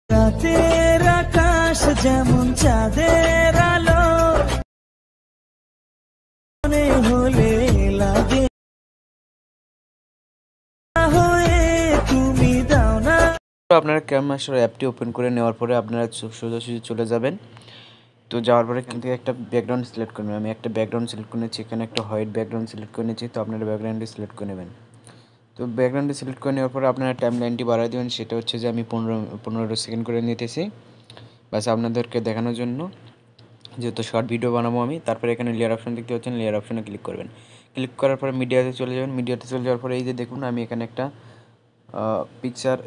রাতের আকাশ যেমন চাঁদের আলো মনে হলে লাগে হয়ে তুমি দাও না। আপনারা ক্যামমাস্টার অ্যাপটি ওপেন করে নেওয়ার পরে আপনারা সোজাসুজি চলে যাবেন। তো যাওয়ার পরে এখান থেকে একটা ব্যাকগ্রাউন্ড সিলেক্ট করবেন। আমি একটা ব্যাকগ্রাউন্ড সিলেক্ট করে নিচ্ছি, এখানে একটা হোয়াইট ব্যাকগ্রাউন্ড সিলেক্ট করে নিচ্ছি। তো আপনারা ব্যাকগ্রাউন্ডটি সিলেক্ট করে নেবেন। তো ব্যাকগ্রাউন্ডটি সিলেক্ট করে নেওয়ার পরে আপনারা টাইম লাইনটি বাড়াই দেবেন। সেটা হচ্ছে যে আমি 15 সেকেন্ড করে নিতেছি, বাস আপনাদেরকে দেখানোর জন্য, যেহেতু শর্ট ভিডিও বানাবো আমি। তারপরে এখানে লেয়ার অপশন দেখতে পাচ্ছেন, লেয়ার অপশনে ক্লিক করবেন। ক্লিক করার পরে মিডিয়াতে চলে যাবেন। মিডিয়াতে চলে যাওয়ার পরে এই যে দেখুন আমি এখানে একটা পিকচার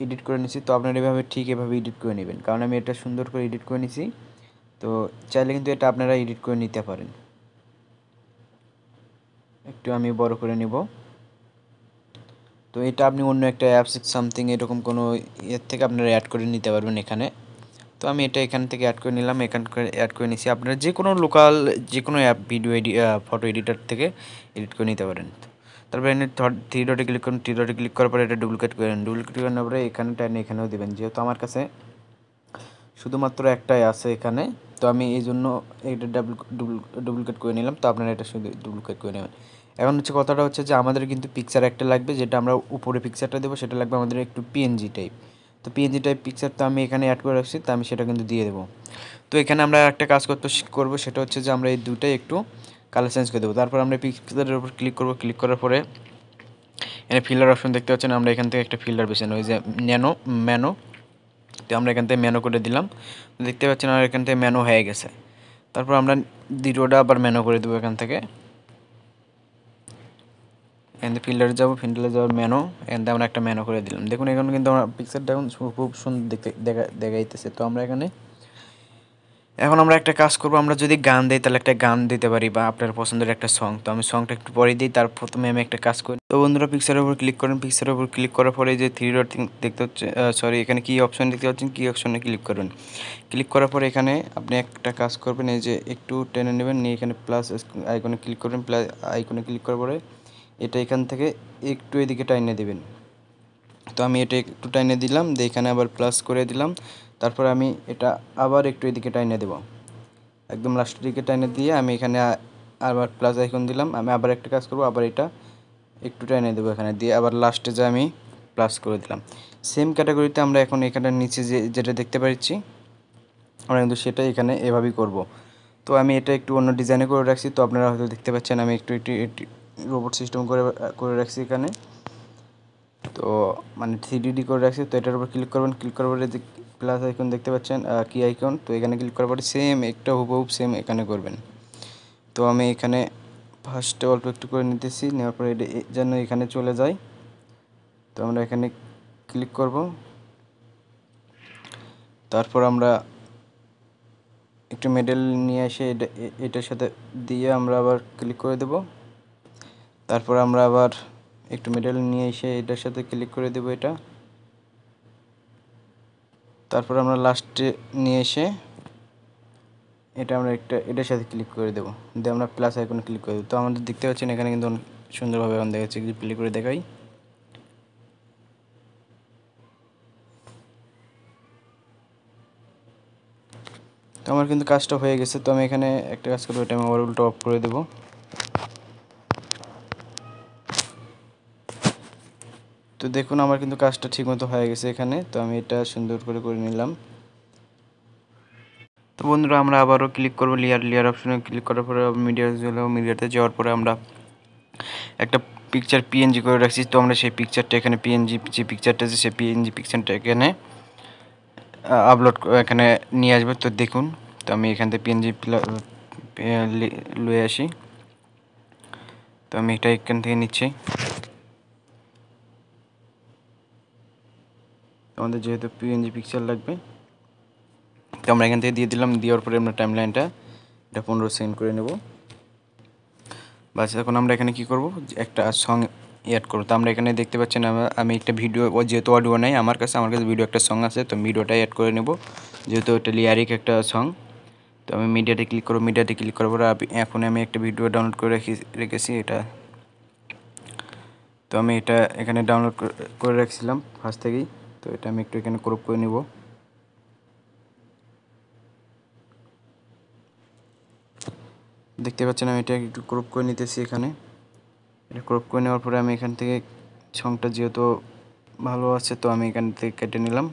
এডিট করে নিছি। তো আপনারা এভাবে ঠিক এভাবে এডিট করে নেবেন, কারণ আমি এটা সুন্দর করে এডিট করে নিছি। তো চাইলে কিন্তু এটা আপনারা এডিট করে নিতে পারেন। একটু আমি বড় করে নিব। তো এটা আপনি অন্য একটা অ্যাপস সামথিং এরকম কোনো এর থেকে আপনারা অ্যাড করে নিতে পারবেন এখানে। তো আমি এটা এখান থেকে অ্যাড করে নিলাম, এখান থেকে অ্যাড করে নিছি। আপনারা যে কোনো লোকাল যে কোনো অ্যাপ ভিডিও ফটো এডিটার থেকে এডিট করে নিতে পারেন। তারপরে এখানে থ্রি ডটে ক্লিক করুন। থ্রি ডটে ক্লিক করার পরে এটা ডুপ্লিকেট করেন। ডুপ্লিকেট করার পরে এখানে টাইনে এখানেও দেবেন, যেহেতু আমার কাছে শুধুমাত্র একটাই আছে এখানে। তো আমি এই জন্য এটা ডুপ্লিকেট করে নিলাম। তো আপনারা এটা শুধু ডুপ্লিকেট করে নেবেন। এখন হচ্ছে কথাটা হচ্ছে যে আমাদের কিন্তু পিকচার একটা লাগবে, যেটা আমরা উপরে পিকচারটা দেবো সেটা লাগবে আমাদের একটু পিএনজি টাইপ। তো পিএনজি টাইপ পিকচার তো আমি এখানে অ্যাড করে রাখছি, তো আমি সেটা কিন্তু দিয়ে দেবো। তো এখানে আমরা একটা কাজ করবো, সেটা হচ্ছে যে আমরা এই দুটাই একটু কালার চেঞ্জ করে দেবো। তারপর আমরা পিকচারের উপর ক্লিক করবো। ক্লিক করার পরে এখানে ফিল্টার অপশন দেখতে পাচ্ছেন, আমরা এখান থেকে একটা ফিল্টার বেছে নেব, ওই যে ম্যানো। তো আমরা এখান থেকে ম্যানো করে দিলাম। দেখতে পাচ্ছেন আর এখান থেকে ম্যানো হয়ে গেছে। তারপর আমরা দ্বিতীয়টা আবার ম্যানো করে দেবো এখান থেকে। এখান থেকে ফিল্টারে যাবো, ফিল্টারে যাওয়ার ম্যানো, এখান থেকে আমরা একটা ম্যানো করে দিলাম। দেখুন এখানে কিন্তু আমার পিকচারটা এখন খুব সুন্দর দেখতে দেখাইতেছে। তো আমরা এখন আমরা একটা কাজ করবো, আমরা যদি গান দিই তাহলে একটা গান দিতে পারি, বা আপনার পছন্দের একটা সং। তো আমি সংটা একটু পরে দিই, তার প্রথমে আমি একটা কাজ করি। তো বন্ধুরা পিকচারের উপর ক্লিক করেন। পিকচারের উপর ক্লিক করার পরে যে থ্রি ডট দেখতে হচ্ছে, সরি এখানে কি অপশন দেখতে পাচ্ছেন, কি অপশনে ক্লিক করবেন। ক্লিক করার পরে এখানে আপনি একটা কাজ করবেন, এই যে একটু টেনে নেবেন, নিয়ে এখানে প্লাস আইকনে ক্লিক করবেন। প্লাস আইকনে ক্লিক করার পরে এটা এখান থেকে একটু এদিকে টাইনে দেবেন। তো আমি এটা একটু টাইনে দিলাম, দিয়ে এখানে আবার প্লাস করে দিলাম। তারপর আমি এটা আবার একটু এদিকে টাইনে দেবো, একদম লাস্টের দিকে টাইনে দিয়ে আমি এখানে আবার প্লাস আইকন দিলাম। আমি আবার একটা কাজ করব, আবার এটা একটু টাইনে দেবো এখানে দিয়ে, আবার লাস্টে যে আমি প্লাস করে দিলাম। সেম ক্যাটাগরিতে আমরা এখন এখানে নিচে যেটা দেখতে পাচ্ছি, আমরা কিন্তু সেটা এখানে এভাবেই করব। তো আমি এটা একটু অন্য ডিজাইনে করে রাখছি। তো আপনারা হয়তো দেখতে পাচ্ছেন আমি একটু রোবট সিস্টেম করে রাখছি এখানে। তো মানে 3D করে রাখছি। তো এটার উপর ক্লিক করবেন। ক্লিক করার পরে যে প্লাস আইকন দেখতে পাচ্ছেন, কি আইকন, তো এখানে ক্লিক করার পরে সেম একটা হুবহু সেম এখানে করবেন। তো আমি এখানে ফার্স্টে অল্প একটু করে নিতেছি, নেওয়ার পরে এটা যেন এখানে চলে যায়। তো আমরা এখানে ক্লিক করব। তারপর আমরা একটু মেডেল নিয়ে এসে এটার সাথে দিয়ে আমরা আবার ক্লিক করে দেব। তারপর আমরা আবার একটু মেডেল নিয়ে এসে এটার সাথে ক্লিক করে দেব এটা। তারপর আমরা লাস্টে নিয়ে এসে এটা আমরা এটার সাথে ক্লিক করে দেবো, দিয়ে আমরা প্লাস আইকনে ক্লিক করে দেবো। তো আমাদের দেখতে পাচ্ছেন এখানে কিন্তু অনেক সুন্দরভাবে এখন দেখাচ্ছে। প্লে করে দেখাই। তো আমার কিন্তু কাজটা হয়ে গেছে। তো আমি এখানে একটা কাজ করবো, এটা আমি আবার উল্টো অফ করে দেবো। তো দেখুন আমার কিন্তু কাজটা ঠিকমতো হয়ে গেছে এখানে। তো আমি এটা সুন্দর করে নিলাম। তো বন্ধুরা আমরা আবারও ক্লিক করবো লেয়ার অপশনে ক্লিক করার পরে মিডিয়াতে যাওয়ার পরে আমরা একটা পিকচার পিএনজি করে রাখছি। তো আমরা সেই পিকচারটা এখানে পিএনজি যে পিকচারটা আছে সেই পিএনজি পিকচারটা এখানে আপলোড এখানে নিয়ে আসবে। তো দেখুন, তো আমি এখান থেকে পিএনজি লয়ে আসি। তো আমি এটা এখান থেকে নিচ্ছি। আমাদের যেহেতু পিএনজি পিকচার লাগবে, তো আমরা এখান থেকে দিয়ে দিলাম। দেওয়ার পরে আমরা টাইম লাইনটা এটা 15 সেকেন্ড করে নেব। বাস এখন আমরা এখানে কি করব, একটা সং অ্যাড করব। তো আমরা এখানে দেখতে পাচ্ছেন আমি একটা ভিডিও, যেহেতু অডিও নাই আমার কাছে ভিডিও একটা সং আছে। তো ভিডিওটাই অ্যাড করে নেব, যেহেতু এটা লিয়ারিক একটা সং। তো আমি মিডিয়াতে ক্লিক করব। মিডিয়াতে ক্লিক করার পরে এখন আমি একটা ভিডিও ডাউনলোড করে রেখেছি এটা। তো আমি এটা এখানে ডাউনলোড করে রাখছিলাম ফার্স্ট থেকেই। তো এটা আমি একটু এখানে ক্রপ করে নেব। দেখতে পাচ্ছেন আমি এটা একটু ক্রপ করে নিতেছি। এখানে এটা ক্রপ করে নেওয়ার পরে আমি এখান থেকে সংটা যেহেতু ভালো আছে তো আমি এখান থেকে কেটে নিলাম।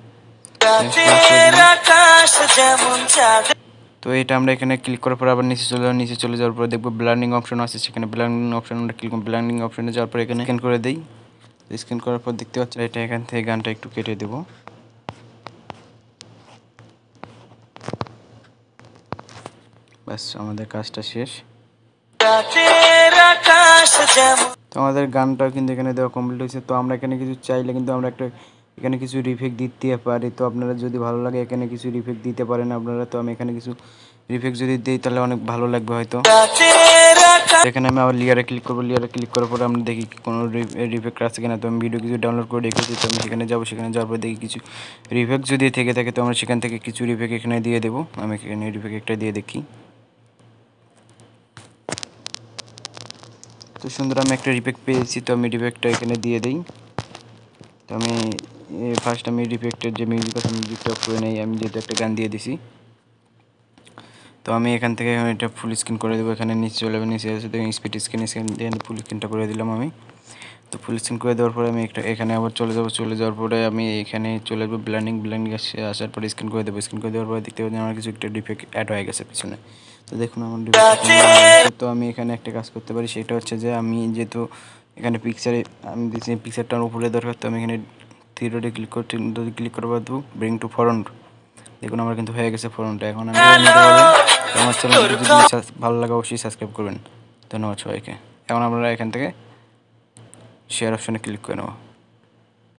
তো এটা আমরা এখানে ক্লিক করার পর আবার নিচে চলে যাবো। নিচে চলে যাওয়ার পর দেখবো ব্লান্ডিং অপশন আছে, সেখানে ব্লান্ডিং অপশন আমরা ক্লিক করব। ব্লান্ডিং অপশনে যাওয়ার পর এখানে স্ক্যান করে দেই। স্ক্যান করার পর দেখতে পাচ্ছেন এটা এখান থেকে গানটা একটু কেটে দেব। ব্যাস আমাদের কাজটা শেষ। তো আমাদের গানটাও কিন্তু এখানে দেওয়া কমপ্লিট হয়েছে। তো আমরা এখানে কিছু চাইলে কিন্তু আমরা একটা এখানে কিছু রিফেক্ট দিতে পারি। তো আপনারা যদি ভালো লাগে এখানে কিছু রিফেক্ট দিতে পারেন আপনারা। তো আমি এখানে কিছু রিফেক্ট যদি দিই তাহলে অনেক ভালো লাগবে হয়তো। এখানে আমি আবার লেয়ারে ক্লিক করবো। লেয়ারে ক্লিক করার পরে আমরা দেখি কোনো রিফেক্ট আছে কিনা। তো আমি ভিডিও কিছু ডাউনলোড করে রেখেছি, তো আমি সেখানে যাবো। সেখানে যাওয়ার পর দেখি কিছু রিফেক্ট যদি থেকে থাকে তো আমরা সেখান থেকে কিছু রিফেক্ট এখানে দিয়ে দেবো। আমি এখানে রিফেক্ট একটা দিয়ে দেখি। তো সুন্দর আমি একটা রিফেক্ট পেয়েছি, তো আমি রিফেক্টটা এখানে দিয়ে দিই। তো আমি ফার্স্ট আমি রিফেক্টের যে মিউজিক আছে মিউজিকটা করে নেই। আমি যেহেতু একটা গান দিয়ে দিছি তো আমি এখান থেকে এটা ফুল স্ক্রিন করে দেবো। এখানে নিচে চলে যাবে, নিচে আছে দেখুন স্পিড স্ক্রিন দিয়ে ফুল স্ক্রিনটা করে দিলাম আমি। তো ফুল স্ক্রিন করে দেওয়ার পরে আমি একটা এখানে আবার চলে যাব। চলে যাওয়ার পরে আমি এখানে চলে যাবো ব্লেন্ডিং আসার পরে স্ক্রিন করে দেবো। স্ক্রিন করে দেওয়ার পরে দেখতে পাচ্ছি আমার কিছু একটা ডিফেক্ট অ্যাড হয়ে গেছে পিছনে। তো দেখুন আমার ডিফেক্ট। তো আমি এখানে একটা কাজ করতে পারি, সেটা হচ্ছে যে আমি যেহেতু এখানে পিকচারে আমি দিচ্ছি পিকচারটার উপরে দরকার, তো আমি এখানে থ্রি ডটে ক্লিক করতে ক্লিক করবো দেবো ব্রিং টু ফ্রন্ট। দেখুন আমার কিন্তু হয়ে গেছে ফ্রন্টটা। এখন আমি আমার চ্যানেলটি যদি ভালো লাগে অবশ্যই সাবস্ক্রাইব করবেন। ধন্যবাদ সবাইকে। এখন আমরা এখান থেকে শেয়ার অপশনে ক্লিক করে নেব।